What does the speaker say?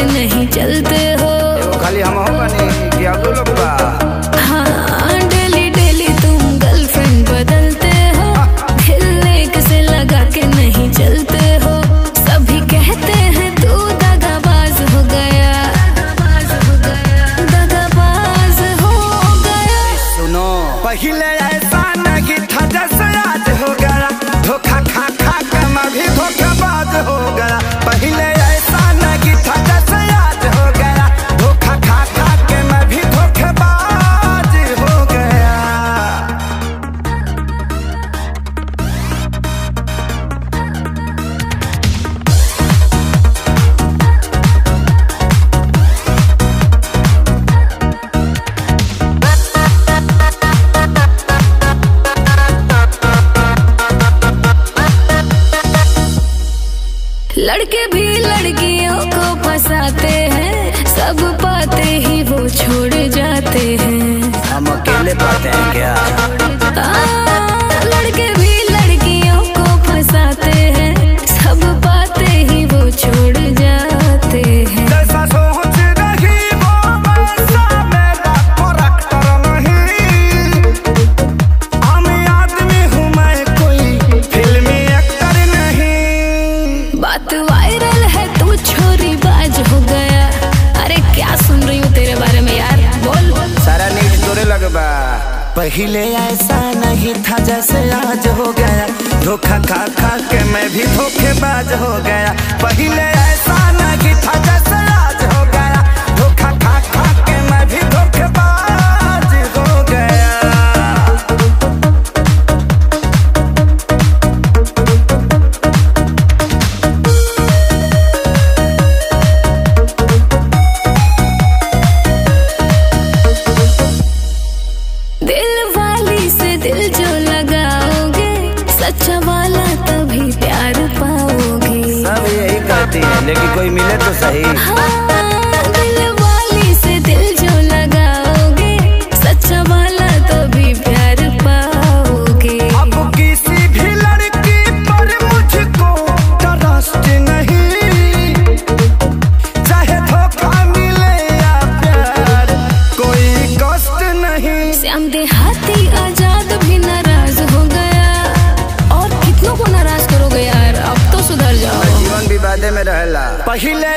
के नहीं चलते हो। खाली हम हो बनी कि अब लोग बा। हाँ डेली डेली तुम गर्लफ्रेंड बदलते हो, दिल एक से लगा के नहीं चलते हो। सभी कहते हैं तू दगाबाज हो गया, दगाबाज हो गया। सुनो पहले ऐसा नहीं था जैसे आज हो गया, धोखा खा खा के मैं भी धोखेबाज हो गया। पहले ऐसा नहीं था जैसे आज हो गया, धोखा खा खा के मैं भी धोखेबाज हो गया। लड़के भी लड़कियों को फंसाते हैं, सब पाते ही वो छोड़ जाते हैं। हम अकेले पाते हैं क्या? लड़के भी लड़कियों को फंसाते हैं, सब पाते ही वो छोड़ जाते हैं। जैसा सोच रही वो वैसा मेरा करैक्टर नहीं। आम आदमी हूँ मैं, कोई फिल्मी एक्टर नहीं। बात वायरल है तू छोरी बाज हो गया। अरे क्या सुन रही हूँ तेरे बारे में यार, बोल। सारा नीच तोरे लगबा। पहले ऐसा नहीं था जैसे आज हो गया, धोखा खा खा के मैं भी धोखेबाज हो गया। पहले ऐसा नहीं था जैसे आज हो गया, धोखा खा खा के मैं भी धोखेबाज हो गया। दिल वाली से दिल जो लगाओगे, सच्चा वाला तभी प्यार पाओगे। सब यही कहती है लेकिन कोई मिले तो सही। हाँ, दिल वाली से दिल जो लगाओगे, सच्चा वाला तभी प्यार पाओगे। अब किसी भी लड़की पर मुझको ट्रस्ट नहीं, चाहे धोखा मिले या प्यार, कोई कष्ट नहीं। श्याम देहाती आजाद भी नाराज हो गया, और कितनों को नाराज करोगे यार, अब तो सुधर जाओ। जीवन विवादे में रहला। पहले